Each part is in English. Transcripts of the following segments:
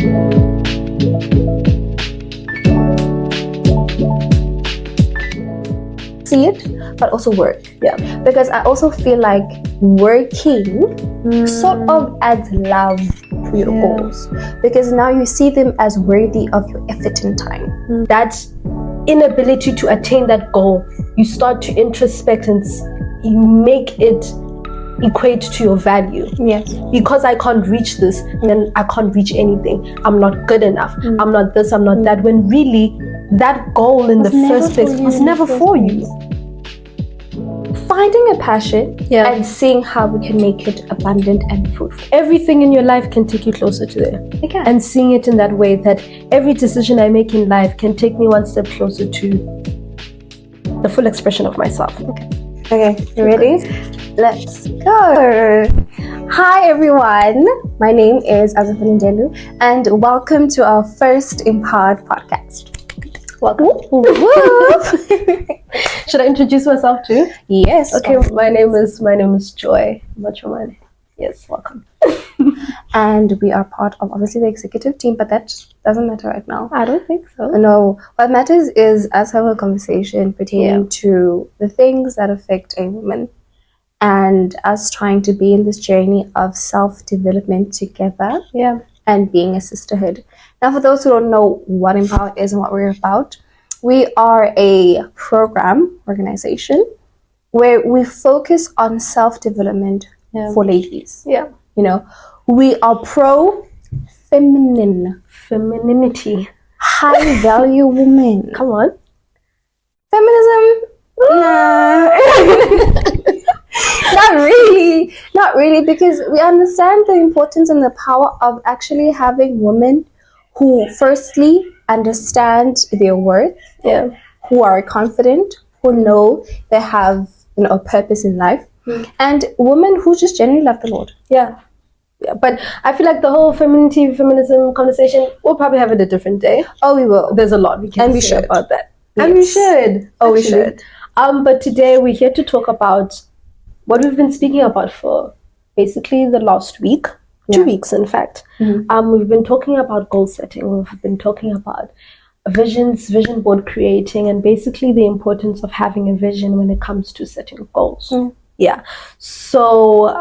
See it, but also work. Yeah, because I also feel like working sort of adds love to your goals, because now you see them as worthy of your effort and time. That inability to attain that goal, you start to introspect and you make it equate to your value. Yes. Because I can't reach this, then I can't reach anything. I'm not good enough. I'm not this, I'm not that. When really that goal in the first place was never for you. Finding a passion and seeing how we can make it abundant and fruitful. Everything in your life can take you closer to there. It can. And seeing it in that way, that every decision I make in life can take me one step closer to the full expression of myself. Okay, you ready? Let's go. Hi everyone, my name is Azafalindelu and welcome to our first Empowered podcast. Welcome. Should I introduce myself too? Yes. Okay, my name is Joy. Machomane. Yes, welcome. And we are part of obviously the executive team, but that doesn't matter right now. I don't think so. No, what matters is us having a conversation pertaining to the things that affect a woman and us trying to be in this journey of self-development together and being a sisterhood. Now, for those who don't know what Empower is and what we're about, we are a program organization where we focus on self-development for ladies. Yeah. You know, we are Femininity. High value women. Come on. Feminism? Nah. Not really, because we understand the importance and the power of actually having women who firstly understand their worth, who are confident, who know they have a purpose in life, and women who just genuinely love the Lord. Yeah, but I feel like the whole feminism conversation, we'll probably have it a different day. Oh, we will. There's a lot we can say about that. Yes. And we should. Oh, we should. But today we're here to talk about what we've been speaking about for basically the last week, 2 weeks in fact. We've been talking about goal setting. We've been talking about vision board creating, and basically the importance of having a vision when it comes to setting goals. Yeah. So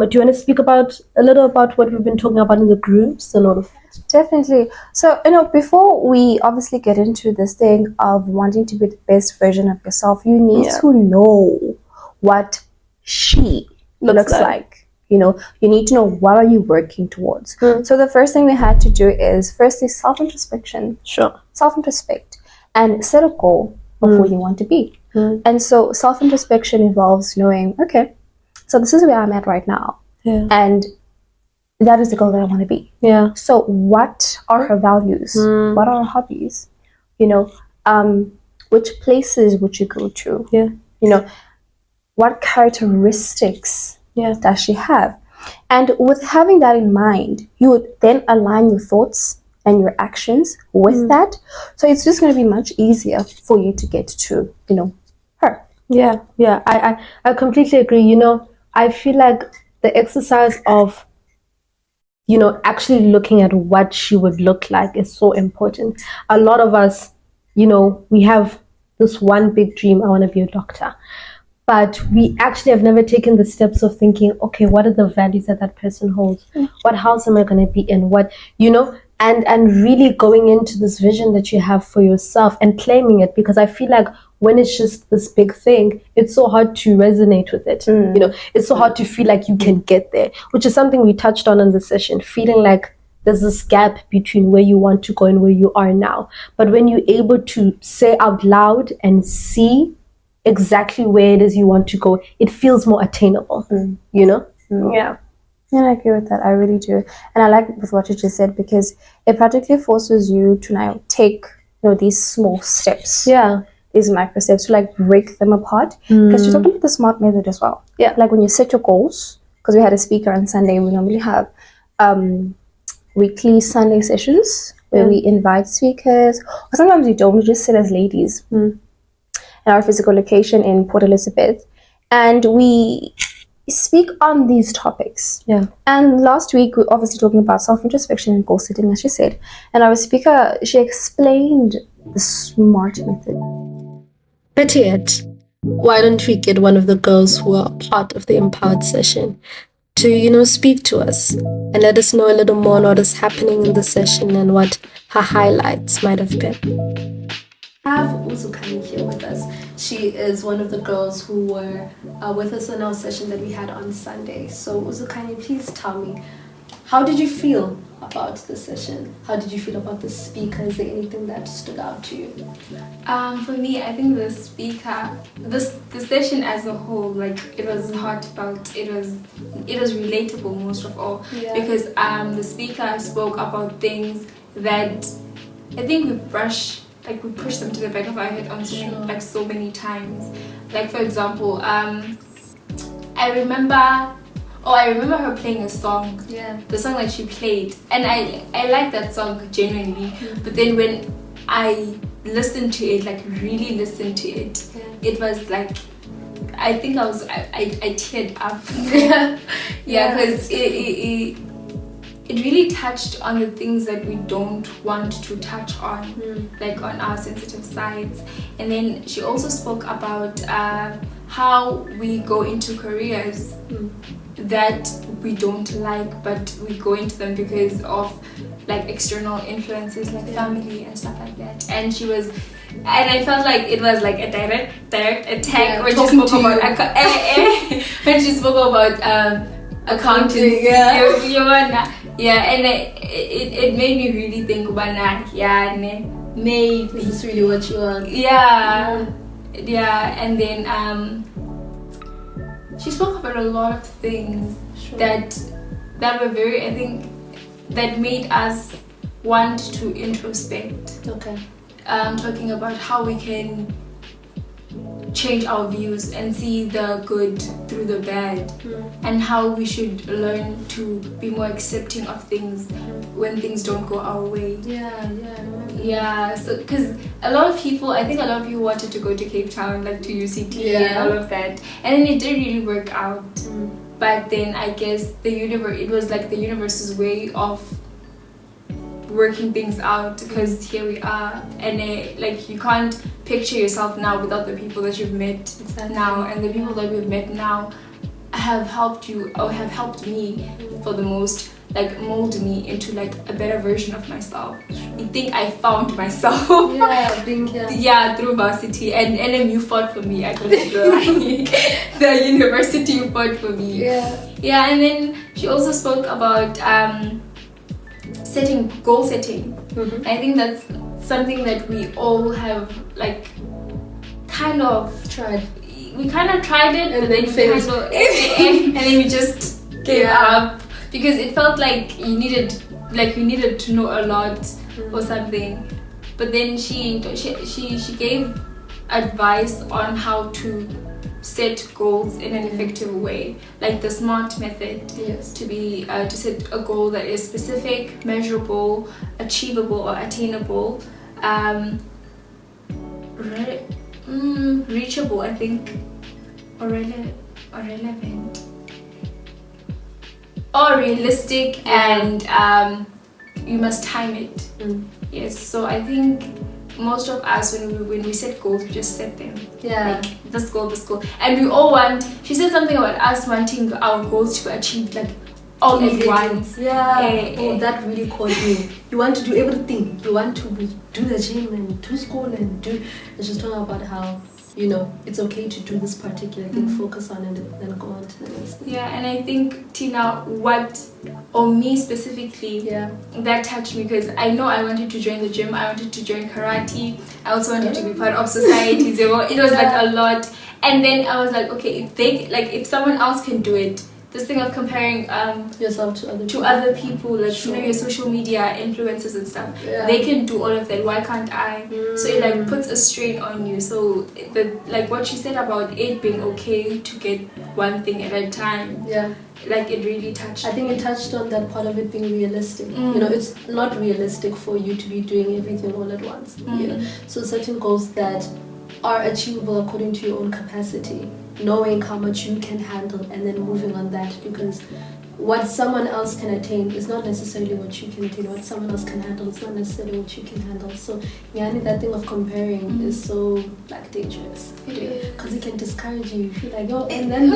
do you want to speak a little about what we've been talking about in the groups and all of that? Definitely. So, before we obviously get into this thing of wanting to be the best version of yourself, you need to know what she looks like. You need to know what are you working towards. So the first thing we had to do is firstly self-introspection. Sure. Self-introspect and set a goal of who you want to be. And so self-introspection involves knowing, okay, so this is where I'm at right now. And that is the goal that I want to be. So what are her values? What are her hobbies? Which places would you go to? What characteristics does she have? And with having that in mind, you would then align your thoughts and your actions with that. So it's just going to be much easier for you to get to, her. Yeah. I completely agree. I feel like the exercise of, actually looking at what she would look like is so important. A lot of us, we have this one big dream, I want to be a doctor. But we actually have never taken the steps of thinking, okay, what are the values that person holds? What house am I going to be in? What, and really going into this vision that you have for yourself and claiming it, because I feel like when it's just this big thing, it's so hard to resonate with it. It's so hard to feel like you can get there, which is something we touched on in the session, feeling like there's this gap between where you want to go and where you are now. But when you're able to say out loud and see exactly where it is you want to go, it feels more attainable. Yeah. And I agree with that. I really do. And I like with what you just said, because it practically forces you to now take these small steps, these micro steps, to break them apart, because you're talking about the SMART method as well. Like when you set your goals, because we had a speaker on Sunday, we normally have weekly Sunday sessions where we invite speakers, or sometimes we don't, we just sit as ladies in our physical location in Port Elizabeth, and we speak on these topics. Yeah. And last week, we were obviously talking about self-introspection and goal setting, as she said. And our speaker, she explained the SMART method. Better yet, why don't we get one of the girls who are part of the Empowered session to, speak to us and let us know a little more on what is happening in the session and what her highlights might have been. I have Uzukani here with us. She is one of the girls who were with us in our session that we had on Sunday. So Uzukani, please tell me, how did you feel about the session? How did you feel about the speaker? Is there anything that stood out to you? For me, I think the speaker, the session as a whole, like it was heartfelt. It was relatable most of all, because the speaker spoke about things that I think we push them to the back of our head on so many times. Like for example, I remember her playing a song. Yeah. The song that she played, and I like that song genuinely. But then when I listened to it, like really listened to it, it was like I think I teared up. Because it really touched on the things that we don't want to touch on, like on our sensitive sides. And then she also spoke about how we go into careers that we don't like, but we go into them because of like external influences, like family and stuff like that. And I felt like it was like a direct attack when she spoke about accounting. And it made me really think about maybe Is this really what you want? And then she spoke about a lot of things that were very, I think, that made us want to introspect. Okay. Talking about how we can change our views and see the good through the bad, and how we should learn to be more accepting of things when things don't go our way. So because a lot of people wanted to go to Cape Town, like to UCT and all of that, and then it didn't really work out. But then I guess it was like the universe's way of working things out, because here we are, and like you can't picture yourself now without the people that you've met now, and the people that we've met now have helped you, or have helped me for the most, like mold me into like a better version of myself. I think I found myself through varsity, and NMU fought for me. I consider the university fought for me. And then she also spoke about goal setting. I think that's something that we all have like kind of tried. We kind of tried it, and then failed, and then we just gave up, because it felt like you needed to know a lot or something. But then she gave advice on how to set goals in an effective way, like the SMART method. To set a goal that is specific, measurable, achievable or attainable, reachable, I think, or relevant, or realistic, and you must time it. Yes, so I think most of us, when we set goals, we just set them. Like this goal, and we all want. She said something about us wanting our goals to achieve like all at once. That really caught me. You want to do everything. You want to do the gym and do school and do. And she's talking about how it's okay to do this particular thing, focus on it, and then go on to the next thing. And I think, Tina, me specifically, that touched me, because I know I wanted to join the gym, I wanted to join karate, I also wanted to be part of society. It was like a lot, and then I was like, okay, if someone else can do it, this thing of comparing yourself to other people, like your social media influencers and stuff, they can do all of that, why can't I? So it like puts a strain on you. So like what she said about it being okay to get one thing at a time, like it really touched me. I think it touched on that part of it being realistic. It's not realistic for you to be doing everything all at once. So certain goals that are achievable according to your own capacity, knowing how much you can handle and then moving on that, because what someone else can attain is not necessarily what you can attain. What someone else can handle is not necessarily what you can handle. So that thing of comparing is so like dangerous, because it can discourage you. You feel like, oh, and then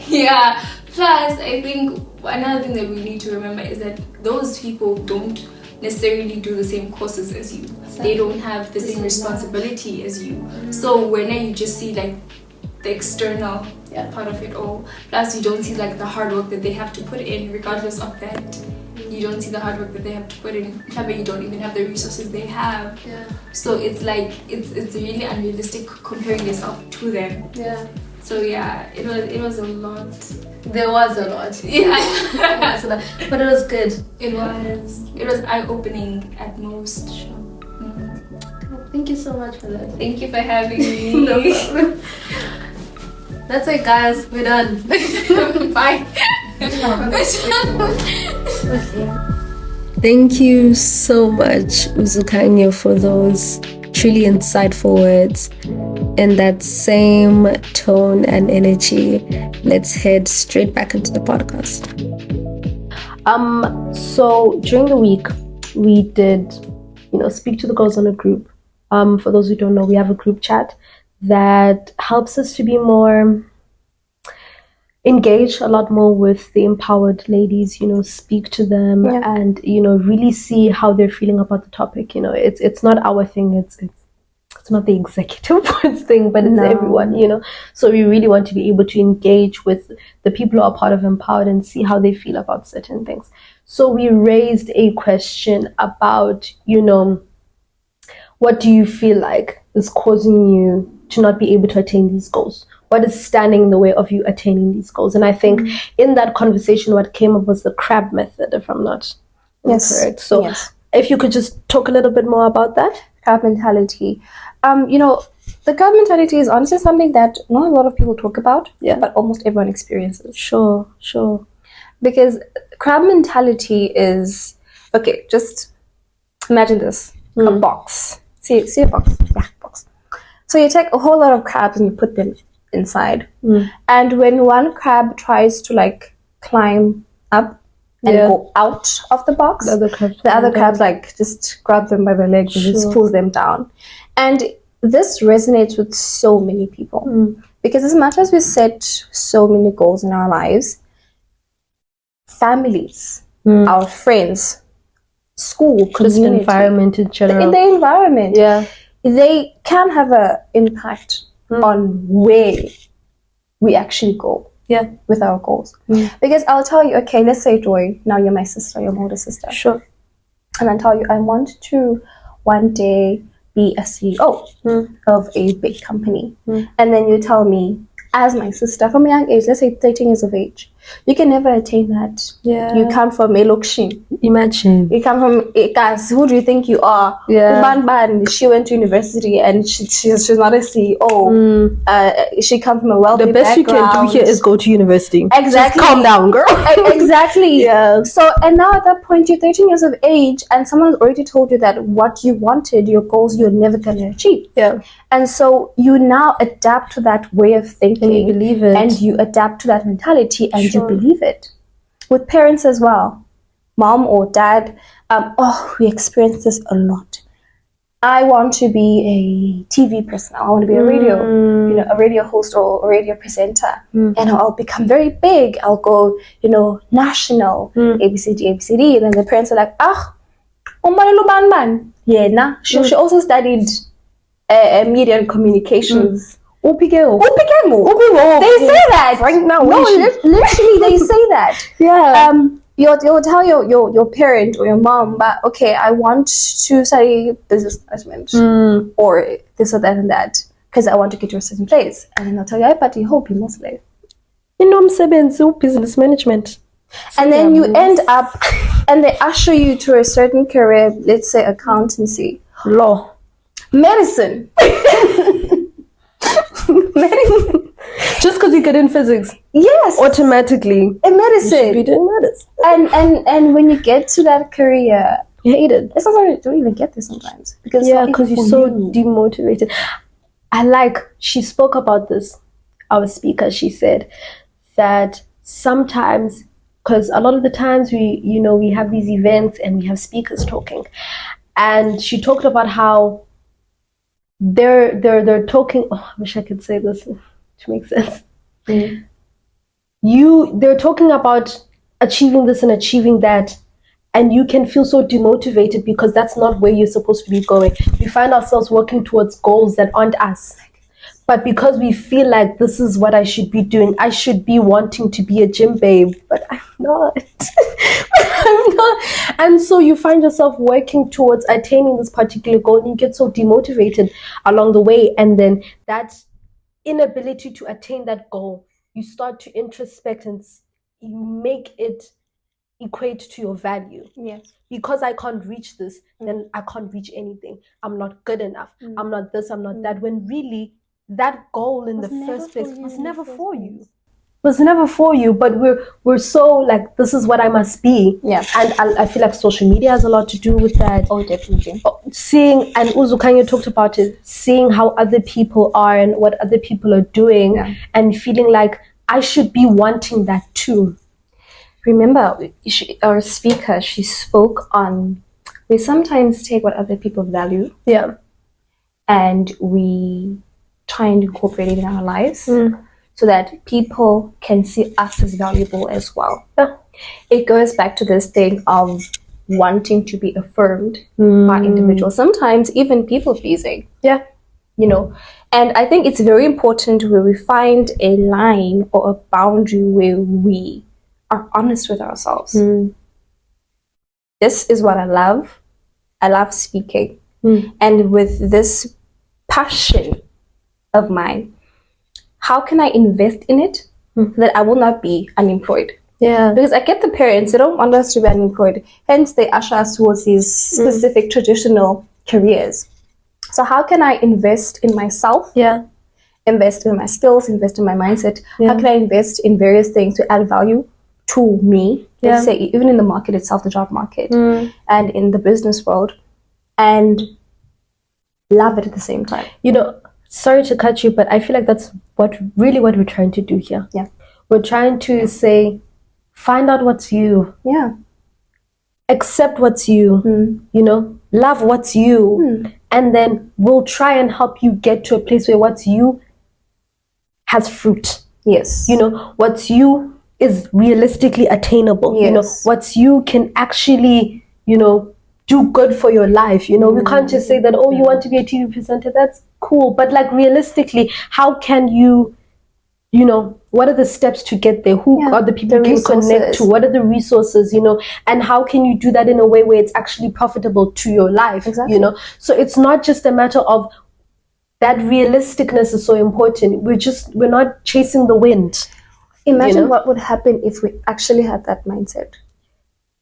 yeah. Plus, I think another thing that we need to remember is that those people don't necessarily do the same courses as you. They don't have the same responsibility as you. So when you just see like the external part of it all, plus you don't see like the hard work that they have to put in. Regardless of that, you don't see the hard work that they have to put in. Maybe you don't even have the resources they have. So it's like it's really unrealistic comparing yourself to them. So it was a lot. There was a lot. But it was good. It was eye-opening at most. Thank you so much for that. Thank you for having me. No problem. That's it, guys. We're done. Bye. Thank you so much, Uzukanya, for those truly insightful words. In that same tone and energy, let's head straight back into the podcast. So during the week, we did, speak to the girls on a group. For those who don't know, we have a group chat that helps us to be more engaged a lot more with the empowered ladies, speak to them and, really see how they're feeling about the topic. It's not our thing. It's not the executive board's thing, but it's everyone, So we really want to be able to engage with the people who are part of Empowered and see how they feel about certain things. So we raised a question about, what do you feel like is causing you to not be able to attain these goals? What is standing in the way of you attaining these goals? And I think in that conversation, what came up was the crab method, if I'm not incorrect. So if you could just talk a little bit more about that. Crab mentality. The crab mentality is honestly something that not a lot of people talk about, but almost everyone experiences. Sure. Because crab mentality is, okay, just imagine this, a box. See a box? Yeah, box. So you take a whole lot of crabs and you put them inside. And when one crab tries to like climb up and go out of the box, the other crabs like just grab them by the legs and just pulls them down. And this resonates with so many people because as much as we set so many goals in our lives, families, our friends, school, community, environment in general, in the environment, they can have an impact on where we actually go with our goals. Because I'll tell you, okay, let's say Joy, now you're my sister, you're my older sister. Sure. And I tell you, I want to one day be a CEO of a big company. And then you tell me, as my sister, from a young age, let's say 13 years of age, you can never attain that. You come from Elokshin. Imagine. You come from Ekas. Who do you think you are? She went to university and she's not a CEO. She comes from a wealthy background. The best you can do here is go to university. Exactly. Just calm down, girl. Exactly. So, and now at that point, you're 13 years of age and someone's already told you that what you wanted, your goals, you're never going to achieve. And so you now adapt to that way of thinking. And you believe it. And you adapt to that mentality and you believe it. With parents as well. Mom or dad, we experience this a lot. I want to be a TV person. I want to be a radio, a radio host or a radio presenter. And I'll become very big. I'll go, national, ABCD. And then the parents are like, she also studied media and communications. They say that right now. No, literally they say that. You'll tell your parent or your mom, but okay, I want to study business management or this or that and that because I want to get to a certain place. And then they'll tell you, but you hope you must live. Business management. And then you end up, and they usher you to a certain career, let's say accountancy. Law. Medicine. Medicine. Just because you get in physics. Yes. Automatically. In medicine. You should be doing medicine. And when you get to that career, you hate it. It's not that you don't even get there sometimes. Because you're so demotivated. she spoke about this, our speaker. She said that sometimes, because a lot of the times we have these events and we have speakers talking, and she talked about how they're talking. Oh, I wish I could say this to make sense. They're talking about achieving this and achieving that, and you can feel so demotivated because that's not where you're supposed to be going. We find ourselves working towards goals that aren't us. But because we feel like this is what I should be doing, I should be wanting to be a gym babe, but I'm not. I'm not. And so you find yourself working towards attaining this particular goal, and you get so demotivated along the way. And then that inability to attain that goal, you start to introspect and you make it equate to your value. Yes. Because I can't reach this, then I can't reach anything. I'm not good enough. I'm not this, I'm not that. When really, that goal in the first place was never for you. Was never for you, but we're so like, this is what I must be. Yeah. And I feel like social media has a lot to do with that. Oh, definitely. Seeing, and Uzukanya talked about it, seeing how other people are and what other people are doing, and feeling like I should be wanting that too. Remember, our speaker, she spoke on, we sometimes take what other people value. Yeah. And we try and incorporate it in our lives so that people can see us as valuable as well. Yeah. It goes back to this thing of wanting to be affirmed by individuals, sometimes even people pleasing. Yeah. You know, and I think it's very important where we find a line or a boundary where we are honest with ourselves. This is what I love. I love speaking. And with this passion of mine, how can I invest in it so that I will not be unemployed? Yeah. Because I get the parents, they don't want us to be unemployed. Hence, they usher us towards these specific traditional careers. So how can I invest in myself? Yeah. Invest in my skills, invest in my mindset. Yeah. How can I invest in various things to add value to me? Let's say even in the market itself, the job market, and in the business world, and love it at the same time. You know, sorry to cut you, but I feel like that's what we're trying to do here. Yeah. We're trying to say, find out what's you. Yeah. Accept what's you. You know, love what's you. And then we'll try and help you get to a place where what's you has fruit. Yes. You know, what's you is realistically attainable. Yes. You know, what's you can actually, you know, do good for your life. You know, we can't just say that, oh, you want to be a TV presenter, that's cool. But like realistically, how can you, you know, what are the steps to get there? Who are the people you can connect to? What are the resources, you know? And how can you do that in a way where it's actually profitable to your life? Exactly. You know? So it's not just a matter of that realisticness is so important. We're not chasing the wind. Imagine what would happen if we actually had that mindset.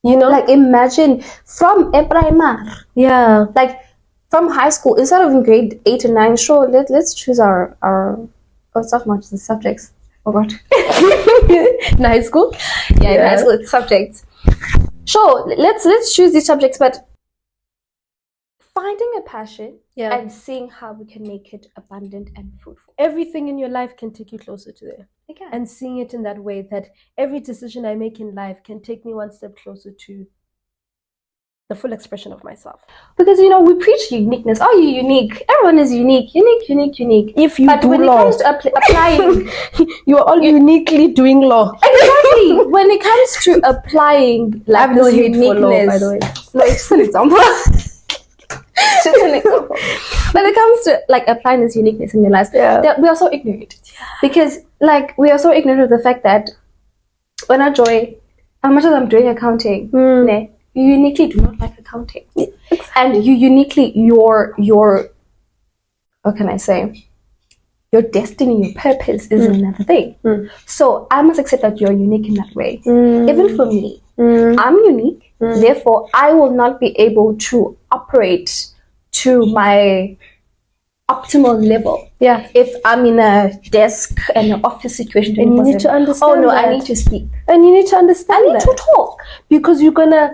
You know? Like imagine from primary. Yeah. Like from high school, instead of in grade 8 and 9, sure, let's choose our it's not much the subjects. Oh god. In high school? Yeah, in high school it's subjects. Sure, let's choose these subjects, but finding a passion and seeing how we can make it abundant and fruitful. Everything in your life can take you closer to there. Again. And seeing it in that way, that every decision I make in life can take me one step closer to the full expression of myself. Because, you know, we preach uniqueness. Oh, you're unique. Everyone is unique. Unique. If you but do when law, it comes to applying, you are all uniquely doing law. Exactly. When it comes to applying, like, I have no hate uniqueness, for law, by the way. No, it's just an example. Just an example. When it comes to like applying this uniqueness in your lives, we are so ignorant. Because like we are so ignorant of the fact that when I joy, as much as I'm doing accounting, you uniquely do not like accounting. And you uniquely your what can I say? Your destiny, your purpose is another thing. So I must accept that you're unique in that way. Even for me, I'm unique. Therefore, I will not be able to operate to my optimal level. Yeah. If I'm in a desk and an office situation, and you need to understand. Oh no, I need to speak. And you need to understand. I need to talk because you're gonna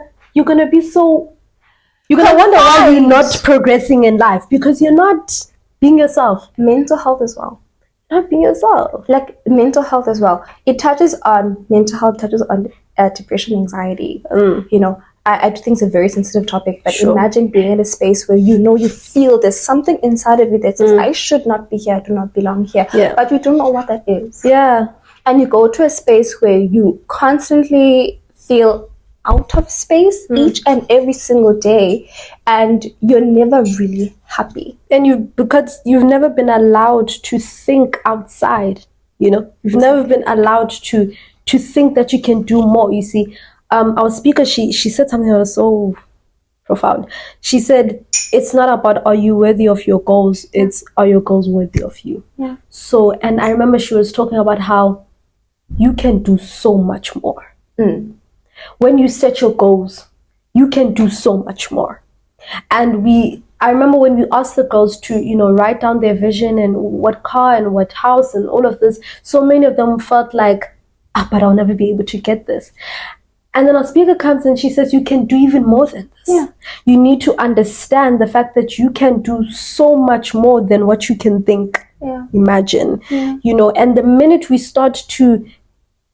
be so. You're gonna wonder why you're not progressing in life because you're not. being yourself. Mental health as well. Not being yourself. Like mental health as well. It touches on mental health, touches on depression, anxiety. You know, I do think it's a very sensitive topic, but imagine being in a space where you feel there's something inside of you that says, I should not be here, I do not belong here. Yeah. But you don't know what that is. Yeah. And you go to a space where you constantly feel out of space each and every single day, and you're never really happy. And because you've never been allowed to think outside, you know, you've never been allowed to think that you can do more. You see, our speaker, she said something that was so profound. She said, it's not about are you worthy of your goals, it's are your goals worthy of you. Yeah. So, and I remember she was talking about how you can do so much more. When you set your goals, you can do so much more. And I remember when we asked the girls to, you know, write down their vision and what car and what house and all of this, so many of them felt like, but I'll never be able to get this. And then our speaker comes and she says, you can do even more than this. Yeah. You need to understand the fact that you can do so much more than what you can think, imagine, you know. And the minute we start to,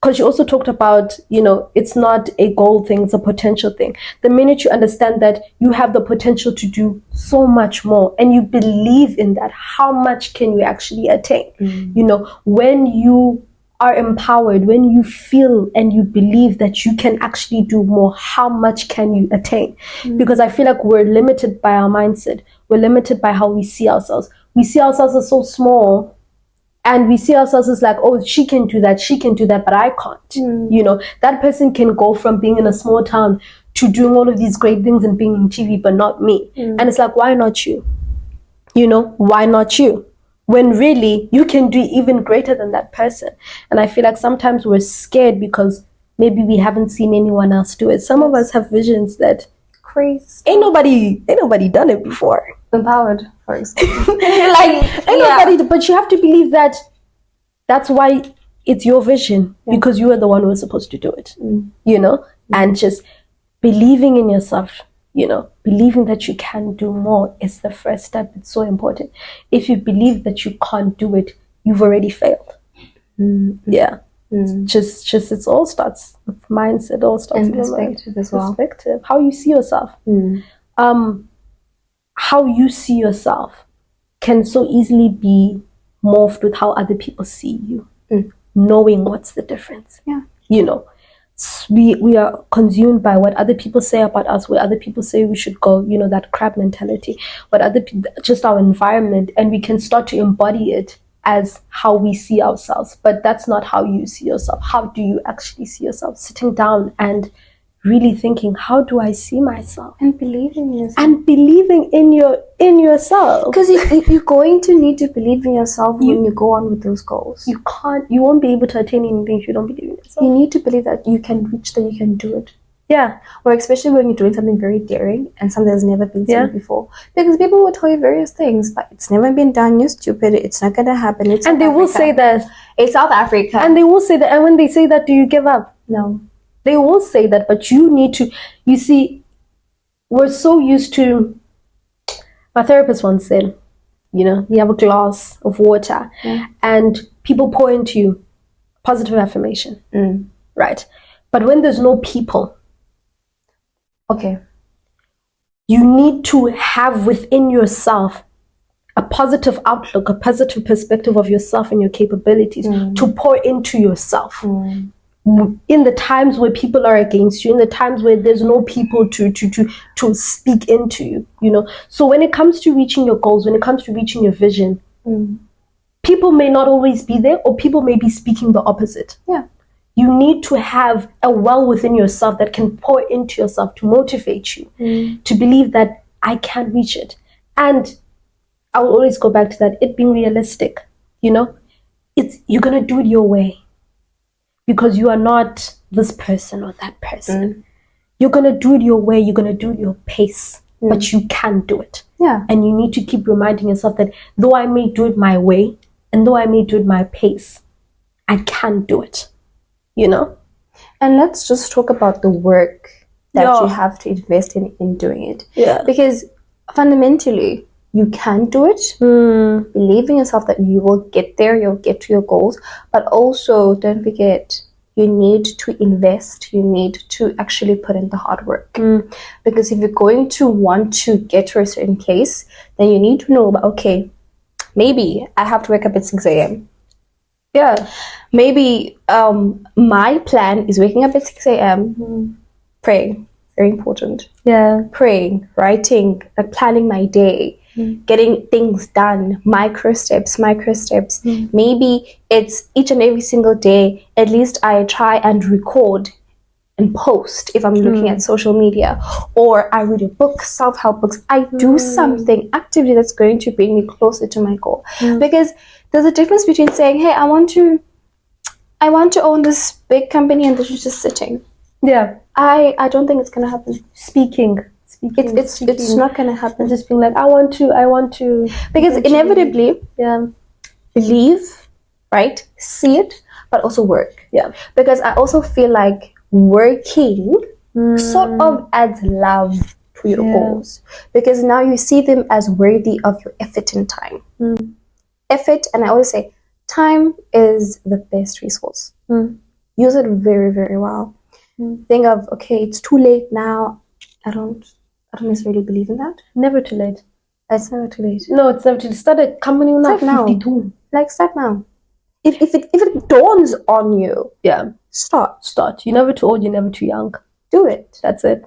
because you also talked about, you know, it's not a goal thing, it's a potential thing. The minute you understand that you have the potential to do so much more and you believe in that, how much can you actually attain? You know, when you are empowered, when you feel and you believe that you can actually do more, how much can you attain? Because I feel like we're limited by our mindset. We're limited by how we see ourselves. We see ourselves as so small. And we see ourselves as like, oh, she can do that, but I can't. You know, that person can go from being in a small town to doing all of these great things and being in TV, but not me. And it's like, why not you? You know, why not you? When really you can do even greater than that person. And I feel like sometimes we're scared because maybe we haven't seen anyone else do it. Some of us have visions that Crazy. Ain't nobody done it before. Empowered, for example. Like, ain't nobody, but you have to believe that that's why it's your vision, because you are the one who is supposed to do it, you know, and just believing in yourself, you know, believing that you can do more is the first step. It's so important. If you believe that you can't do it, you've already failed. Yeah. Just it all starts with mindset. It all starts with perspective as well. Perspective, how you see yourself. How you see yourself can so easily be morphed with how other people see you. Knowing what's the difference. Yeah. You know, we are consumed by what other people say about us, where other people say we should go, you know, that crab mentality, what other people, just our environment, and we can start to embody it as how we see ourselves. But that's not how you see yourself. How do you actually see yourself? Sitting down and really thinking, how do I see myself? And believing in yourself. And believing in yourself. Because you're going to need to believe in yourself when you go on with those goals. You won't be able to attain anything if you don't believe in yourself. You need to believe that you can reach, that you can do it. Yeah. Or especially when you're doing something very daring and something that's never been seen before. Because people will tell you various things, but it's never been done, you're stupid, it's not going to happen. And they will say that. It's South Africa. And they will say that. And when they say that, do you give up? No. They will say that, but you need to, you see, we're so used to, my therapist once said, you know, you have a glass of water and people pour into you positive affirmation, right? But when there's no people, you need to have within yourself a positive outlook, a positive perspective of yourself and your capabilities to pour into yourself. In the times where people are against you, in the times where there's no people to speak into you, you know. So when it comes to reaching your goals, when it comes to reaching your vision, people may not always be there, or people may be speaking the opposite. Yeah. You need to have a well within yourself that can pour into yourself to motivate you, to believe that I can reach it. And I will always go back to that, it being realistic, you know. You're going to do it your way. Because you are not this person or that person. You're going to do it your way. You're going to do it your pace. But you can do it. Yeah. And you need to keep reminding yourself that though I may do it my way, and though I may do it my pace, I can do it. You know? And let's just talk about the work that you have to invest in doing it. Yeah. Because fundamentally, you can do it. Believe in yourself that you will get there, you'll get to your goals. But also, don't forget, you need to invest, you need to actually put in the hard work. Because if you're going to want to get to a certain place, then you need to know about, okay, maybe I have to wake up at 6 a.m. Yeah. Maybe my plan is waking up at 6 a.m., praying, very important. Yeah. Praying, writing, like planning my day, getting things done, micro steps. Maybe it's each and every single day, at least I try and record and post if I'm looking at social media, or I read a book, self-help books. I do something actively that's going to bring me closer to my goal. Because there's a difference between saying, hey, I want to own this big company, and this is just sitting. Yeah. I don't think it's gonna happen. Speaking. It's not gonna happen. Just being like, I want to. Because inevitably, Yeah. believe, right? See it, but also work. Yeah. Because I also feel like working sort of adds love to your goals. Because now you see them as worthy of your effort and time. Effort, and I always say, time is the best resource. Use it very, very well. Think of, okay, it's too late now. I don't necessarily believe in that. Never too late. It's never too late. No, it's never too late. Start a company now. Start now. 52. Like, start now. If it dawns on you, Yeah. Start. You're never too old, you're never too young. do it. That's it.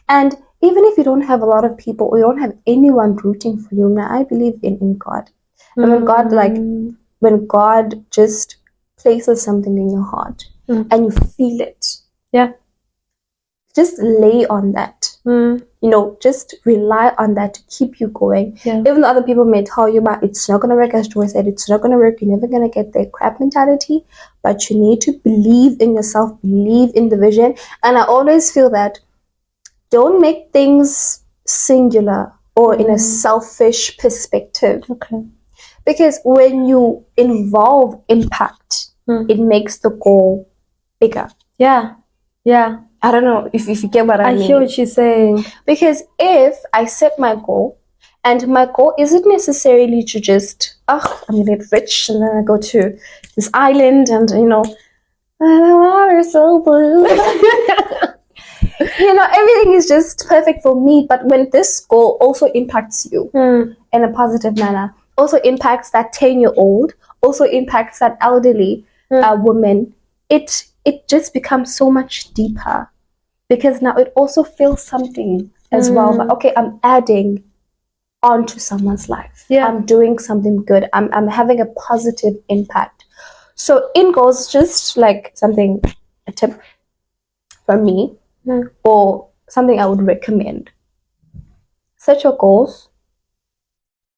And even if you don't have a lot of people, or you don't have anyone rooting for you, now I believe in God. And when God just places something in your heart and you feel it, just lay on that. Just rely on that to keep you going. Even though other people may tell you about it's not gonna work, as Joy said, it's not gonna work, you're never gonna get there, crap mentality. But you need to believe in yourself, believe in the vision. And I always feel that don't make things singular or in a selfish perspective. Okay. Because when you involve impact, it makes the goal bigger. Yeah. I don't know if you get what I mean. I hear what you're saying. Because if I set my goal, and my goal isn't necessarily to just, I'm going to get rich, and then I go to this island, and, the water's so blue. Everything is just perfect for me. But when this goal also impacts you in a positive manner, also impacts that 10-year-old, also impacts that elderly woman, it just becomes so much deeper. Because now it also feels something as well. But okay, I'm adding on to someone's life. I'm doing something good. I'm having a positive impact. So in goals, just like a tip from me, or something I would recommend. Set your goals.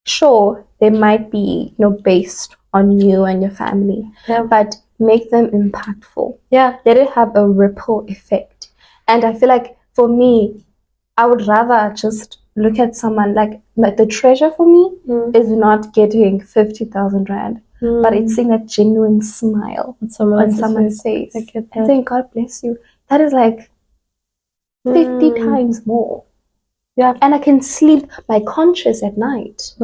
Sure, they might be based on you and your family, but make them impactful. Let it have a ripple effect. And I feel like for me, I would rather just look at someone like the treasure for me is not getting 50,000 rand, but it's seeing that genuine smile on someone's face and saying, God bless you. That is like 50 times more. And I can sleep my conscience at night.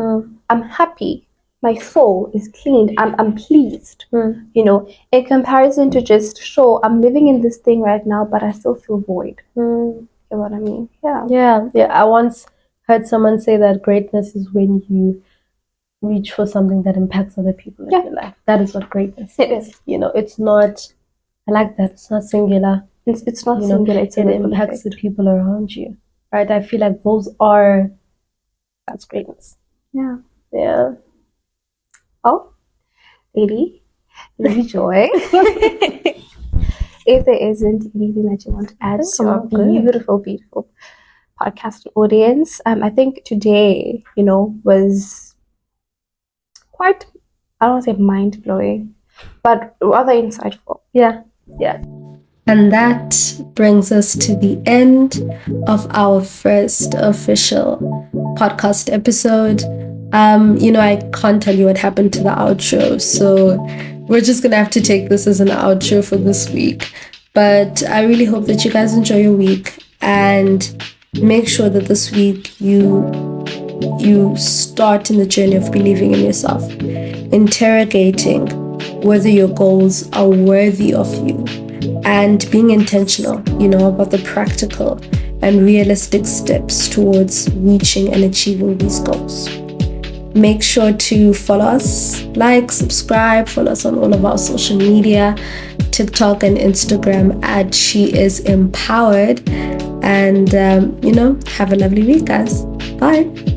I'm happy. My soul is cleaned. I'm pleased. In comparison to just, sure, I'm living in this thing right now, but I still feel void. You know what I mean? Yeah. I once heard someone say that greatness is when you reach for something that impacts other people in your life. That is what greatness is. It's not, I like that, it's not singular. It's not singular. It impacts the people around you. Right? I feel like that's greatness. Yeah. Oh, Lady Joy. If there isn't anything that you want to add to our beautiful, beautiful podcast audience, I think today, was quite, I don't want to say mind-blowing, but rather insightful. Yeah. And that brings us to the end of our first official podcast episode. I can't tell you what happened to the outro, so we're just gonna have to take this as an outro for this week. But I really hope that you guys enjoy your week, and make sure that this week you you start in the journey of believing in yourself, interrogating whether your goals are worthy of you, and being intentional, about the practical and realistic steps towards reaching and achieving these goals. Make sure to follow us, subscribe, follow us on all of our social media, TikTok and Instagram at She Is Empowered. And, have a lovely week, guys. Bye.